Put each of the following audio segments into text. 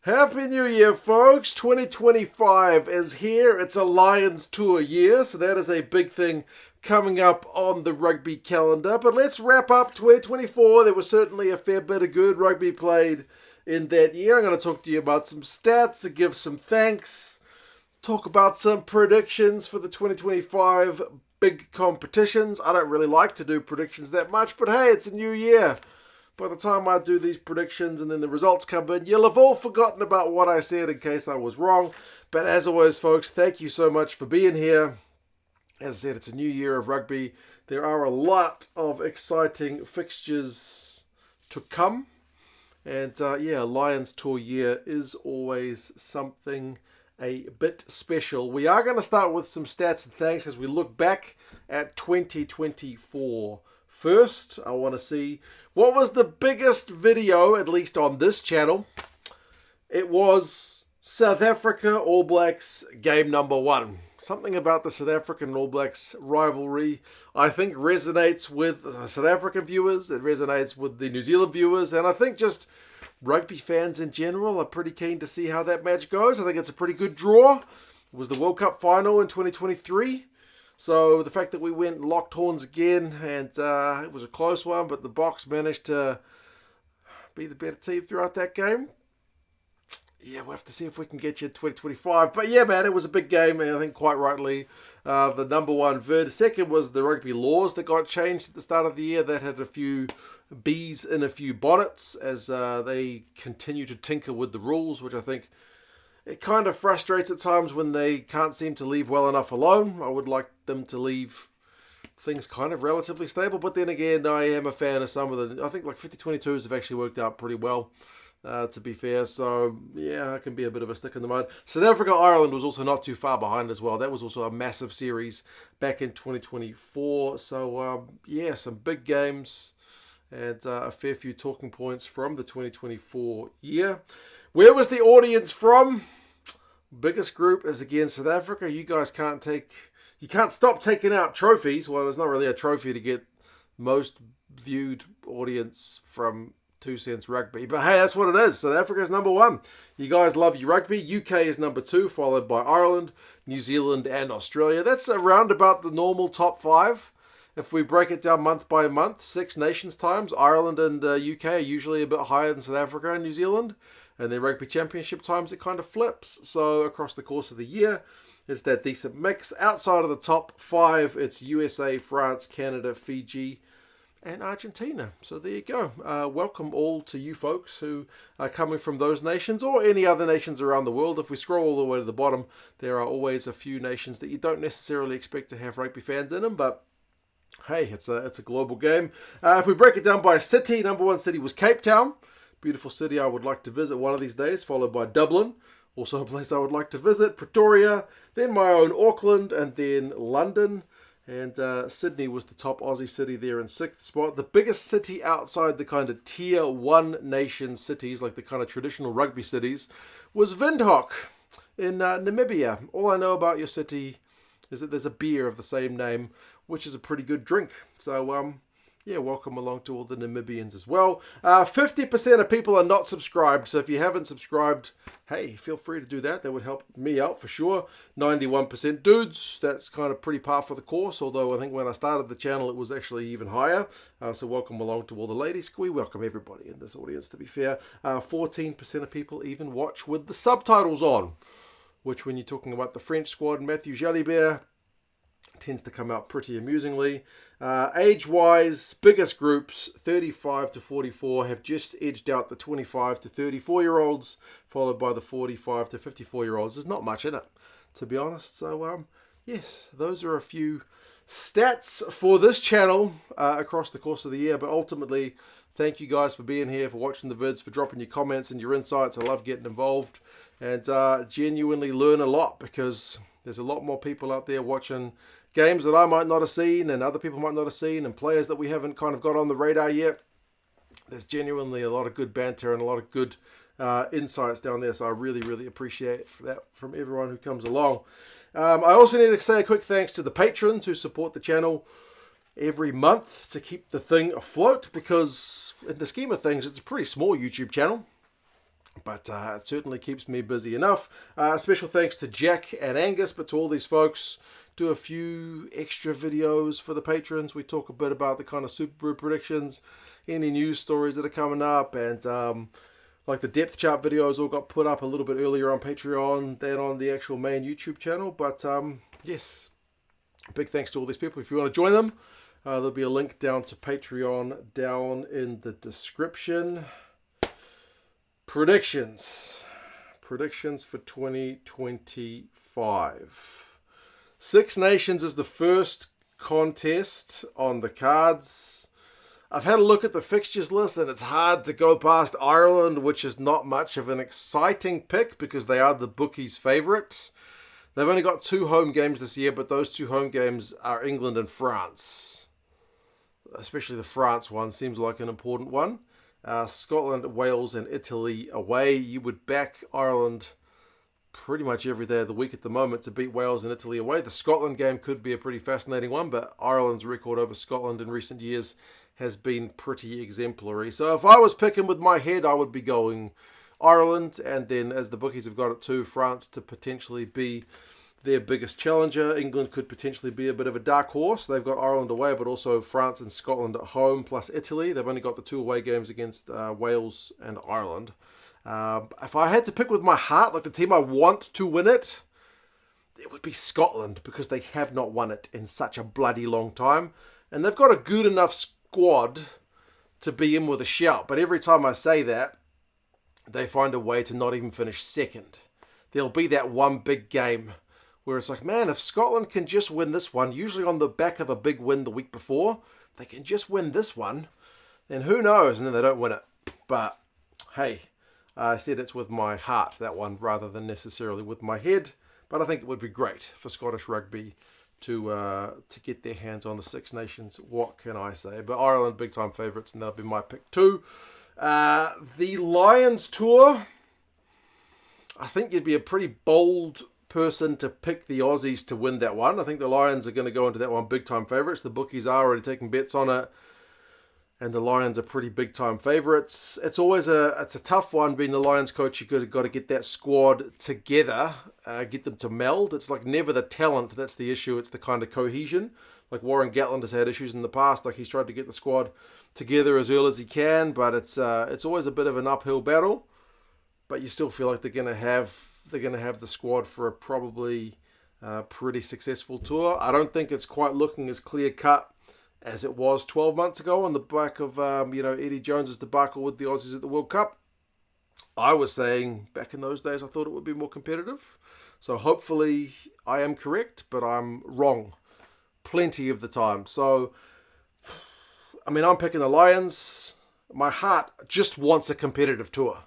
Happy New Year, folks. 2025 is here. It's a Lions Tour year, so that is a big thing coming up on the rugby calendar. But let's wrap up 2024. There was certainly a fair bit of good rugby played in that year. I'm going to talk to you about some stats, give some thanks, talk about some predictions for the 2025 big competitions. I don't really like to do predictions that much, but hey, it's a new year. By the time I do these predictions and then the results come in, you'll have all forgotten about what I said in case I was wrong. But as always, folks, thank you so much for being here. As I said, it's a new year of rugby. There are a lot of exciting fixtures to come. And Lions Tour year is always something a bit special. We are going to start with some stats and thanks as we look back at 2024. First, I want to see what was the biggest video, at least on this channel. It was South Africa All Blacks game number 1. Something about the South African All Blacks rivalry, I think, resonates with South African viewers. It resonates with the New Zealand viewers. And I think just rugby fans in general are pretty keen to see how that match goes. I think it's a pretty good draw. It was the World Cup final in 2023. So the fact that we went locked horns again, and it was a close one, but the Box managed to be the better team throughout that game. Yeah, we'll have to see if we can get you in 2025. But yeah, man, it was a big game, and I think quite rightly the number one vid. Second was the rugby laws that got changed at the start of the year. That had a few bees in a few bonnets as they continue to tinker with the rules, which I think it kind of frustrates at times when they can't seem to leave well enough alone. I would like them to leave things kind of relatively stable. But then again, I am a fan of some of the... I think like 50-22s have actually worked out pretty well, to be fair. So, yeah, it can be a bit of a stick in the mud. South Africa, Ireland was also not too far behind as well. That was also a massive series back in 2024. So, some big games and a fair few talking points from the 2024 year. Where was the audience from? Biggest group is again South Africa. You guys can't stop taking out trophies. Well, there's not really a trophy to get most viewed audience from 2 Cents Rugby. But hey, that's what it is. South Africa is number 1. You guys love your rugby. UK is number 2, followed by Ireland, New Zealand, and Australia. That's around about the normal top 5. If we break it down month by month, 6 nations times, Ireland and UK are usually a bit higher than South Africa and New Zealand. And then rugby championship times, it kind of flips. So across the course of the year, it's that decent mix. Outside of the top 5, it's USA, France, Canada, Fiji, and Argentina. So there you go. Welcome all to you folks who are coming from those nations or any other nations around the world. If we scroll all the way to the bottom, there are always a few nations that you don't necessarily expect to have rugby fans in them, but hey, it's a global game. If we break it down by city, number 1 city was Cape Town. Beautiful city I would like to visit one of these days, followed by Dublin, also a place I would like to visit, Pretoria, then my own Auckland, and then London. And Sydney was the top Aussie city there in 6th spot. The biggest city outside the kind of tier 1 nation cities, like the kind of traditional rugby cities, was Windhoek in Namibia. All I know about your city is that there's a beer of the same name, which is a pretty good drink. So, welcome along to all the Namibians as well. 50% of people are not subscribed, so if you haven't subscribed, hey, feel free to do that. That would help me out for sure. 91% dudes, that's kind of pretty par for the course, although I think when I started the channel, it was actually even higher. So welcome along to all the ladies. We welcome everybody in this audience, to be fair. 14% of people even watch with the subtitles on, which when you're talking about the French squad and Matthew Jalibert, tends to come out pretty amusingly. Age-wise, biggest groups, 35 to 44, have just edged out the 25 to 34-year-olds, followed by the 45 to 54-year-olds. There's not much in it, to be honest. So, yes, those are a few stats for this channel across the course of the year. But ultimately, thank you guys for being here, for watching the vids, for dropping your comments and your insights. I love getting involved and genuinely learn a lot because there's a lot more people out there watching games that I might not have seen and other people might not have seen and players that we haven't kind of got on the radar yet. There's genuinely a lot of good banter and a lot of good insights down there. So I really, really appreciate that from everyone who comes along. I also need to say a quick thanks to the patrons who support the channel every month to keep the thing afloat because in the scheme of things, it's a pretty small YouTube channel. But it certainly keeps me busy enough. Special thanks to Jack and Angus, but to all these folks. Do a few extra videos for the patrons. We talk a bit about the kind of Super Brew predictions, any news stories that are coming up, and like the depth chart videos all got put up a little bit earlier on Patreon than on the actual main YouTube channel. But yes, big thanks to all these people. If you want to join them, there'll be a link down to Patreon down in the description. Predictions for 2025. Six Nations is the first contest on the cards. I've had a look at the fixtures list and it's hard to go past Ireland, which is not much of an exciting pick because they are the bookies' favourite. They've only got 2 home games this year, but those 2 home games are England and France. Especially the France one seems like an important one. Scotland, Wales and Italy away. You would back Ireland pretty much every day of the week at the moment to beat Wales and Italy away. The Scotland game could be a pretty fascinating one, but Ireland's record over Scotland in recent years has been pretty exemplary. So if I was picking with my head, I would be going Ireland, and then as the bookies have got it too, France to potentially be their biggest challenger. England could potentially be a bit of a dark horse. They've got Ireland away, but also France and Scotland at home, plus Italy. They've only got the 2 away games against Wales and Ireland. If I had to pick with my heart, like the team I want to win it, it would be Scotland, because they have not won it in such a bloody long time. And they've got a good enough squad to be in with a shout. But every time I say that, they find a way to not even finish second. There'll be that one big game where it's like, man, if Scotland can just win this one, usually on the back of a big win the week before, they can just win this one, then who knows? And then they don't win it. But hey, I said it's with my heart, that one, rather than necessarily with my head. But I think it would be great for Scottish rugby to get their hands on the Six Nations. What can I say? But Ireland, big time favourites, and they'll be my pick too. The Lions Tour, I think you'd be a pretty bold person to pick the Aussies to win that one. I think the Lions are going to go into that one big time favourites. The bookies are already taking bets on it, and the Lions are pretty big time favourites. It's always a tough one being the Lions coach. You've got to get that squad together, get them to meld. It's like never the talent that's the issue. It's the kind of cohesion. Like Warren Gatland has had issues in the past. Like he's tried to get the squad together as early as he can, but it's always a bit of an uphill battle. But you still feel like they're going to have the squad for a probably pretty successful tour. I don't think it's quite looking as clear cut as it was 12 months ago on the back of Eddie Jones's debacle with the Aussies at the World Cup. I was saying back in those days I thought it would be more competitive. So hopefully I am correct, but I'm wrong plenty of the time. So I mean, I'm picking the Lions. My heart just wants a competitive tour.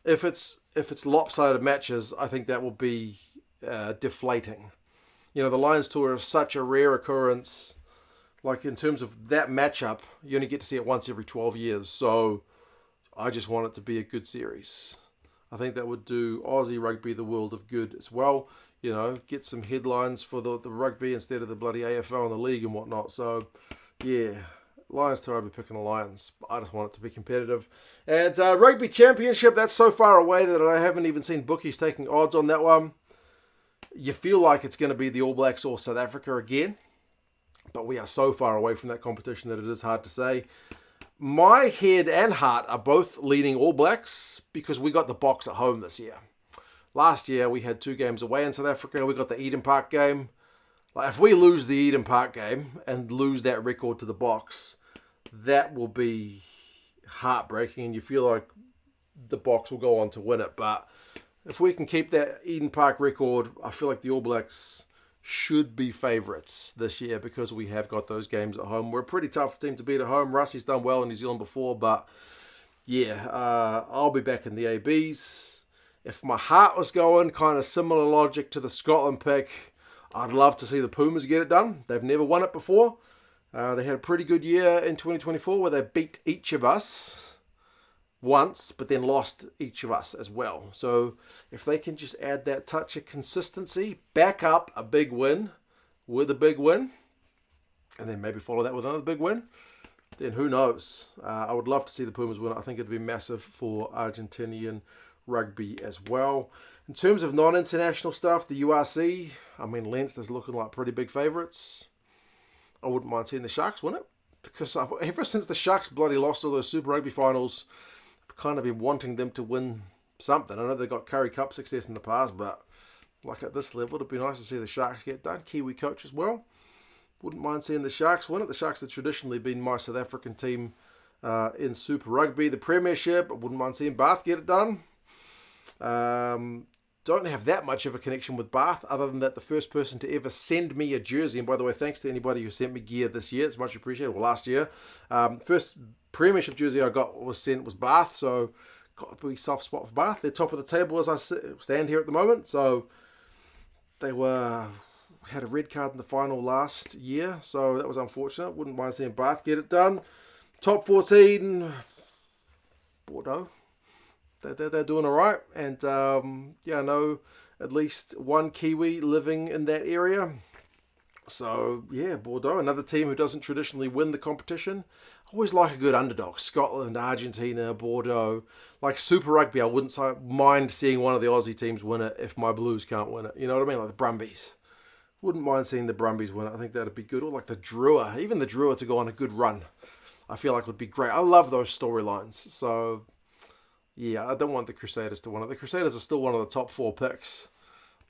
If it's lopsided matches, I think that will be deflating. You know, the Lions Tour is such a rare occurrence. Like in terms of that matchup, you only get to see it once every 12 years. So I just want it to be a good series. I think that would do Aussie rugby the world of good as well. You know, get some headlines for the rugby instead of the bloody AFL and the league and whatnot. So yeah, Lions Tour, I'd be picking the Lions. I just want it to be competitive. And Rugby Championship, that's so far away that I haven't even seen bookies taking odds on that one. You feel like it's going to be the All Blacks or South Africa again. But we are so far away from that competition that it is hard to say. My head and heart are both leaning All Blacks because we got the Box at home this year. Last year, we had 2 games away in South Africa. We got the Eden Park game. Like, if we lose the Eden Park game and lose that record to the Box, that will be heartbreaking, and you feel like the Box will go on to win it. But if we can keep that Eden Park record, I feel like the All Blacks should be favourites this year because we have got those games at home. We're a pretty tough team to beat at home. Russie's done well in New Zealand before, but yeah, I'll be back in the ABs. If my heart was going, kind of similar logic to the Scotland pick, I'd love to see the Pumas get it done. They've never won it before. They had a pretty good year in 2024 where they beat each of us once, but then lost each of us as well. So if they can just add that touch of consistency, back up a big win with a big win, and then maybe follow that with another big win, then who knows? I would love to see the Pumas win. I think it'd be massive for Argentinian Rugby as well. In terms of non-international stuff, the URC, I mean, Leinster's looking like pretty big favourites. I wouldn't mind seeing the Sharks win it, because ever since the Sharks bloody lost all those Super Rugby finals, I've kind of been wanting them to win something. I know they got Curry Cup success in the past, but like at this level, it'd be nice to see the Sharks get done. Kiwi coach as well. Wouldn't mind seeing the Sharks win it. The Sharks have traditionally been my South African team in Super Rugby. The Premiership, I wouldn't mind seeing Bath get it done. Don't have that much of a connection with Bath, other than that the first person to ever send me a jersey, and by the way, thanks to anybody who sent me gear this year, it's much appreciated, well, last year. First Premiership jersey I got was Bath, so got a pretty soft spot for Bath. They're top of the table as I stand here at the moment, so they had a red card in the final last year, so that was unfortunate. Wouldn't mind seeing Bath get it done. Top 14, Bordeaux. They're doing all right, and yeah, I know at least one Kiwi living in that area. So yeah, Bordeaux, another team who doesn't traditionally win the competition. Always like a good underdog. Scotland, Argentina, Bordeaux. Like Super Rugby, I wouldn't mind seeing one of the Aussie teams win it if my Blues can't win it. You know what I mean? Like the Brumbies. Wouldn't mind seeing the Brumbies win it. I think that'd be good. Or like the Drua, even the Drua to go on a good run. I feel like would be great. I love those storylines. So yeah, I don't want the Crusaders to win it. The Crusaders are still one of the top 4 picks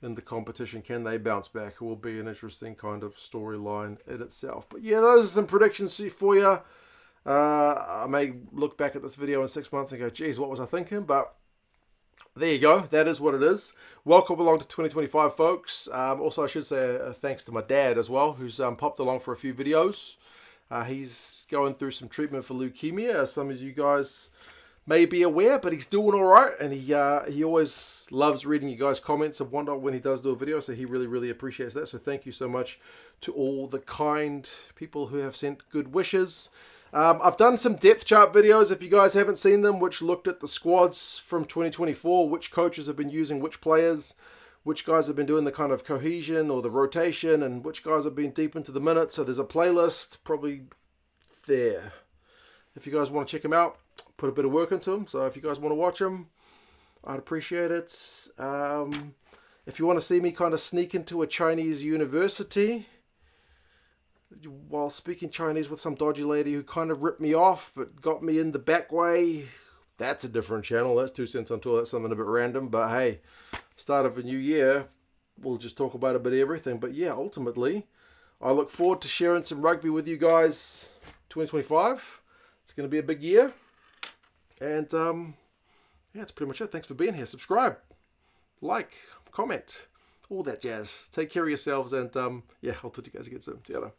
in the competition. Can they bounce back? It will be an interesting kind of storyline in itself. But yeah, those are some predictions for you. I may look back at this video in 6 months and go, geez, what was I thinking? But there you go. That is what it is. Welcome along to 2025, folks. Also, I should say thanks to my dad as well, who's popped along for a few videos. He's going through some treatment for leukemia, as some of you guys may be aware, but he's doing all right, and he always loves reading you guys' comments and whatnot when he does do a video, so he really, really appreciates that. So thank you so much to all the kind people who have sent good wishes. I've done some depth chart videos, if you guys haven't seen them, which looked at the squads from 2024, which coaches have been using which players, which guys have been doing the kind of cohesion or the rotation, and which guys have been deep into the minutes. So there's a playlist probably there. If you guys want to check them out, put a bit of work into them. So if you guys want to watch them, I'd appreciate it. If you want to see me kind of sneak into a Chinese university while speaking Chinese with some dodgy lady who kind of ripped me off but got me in the back way, that's a different channel. That's 2 Cents on Tour. That's something a bit random. But hey, start of a new year, we'll just talk about a bit of everything. But yeah, ultimately, I look forward to sharing some rugby with you guys 2025. It's going to be a big year. And yeah, that's pretty much it. Thanks for being here. Subscribe, like, comment, all that jazz. Take care of yourselves, and yeah, I'll talk to you guys again soon. See you later.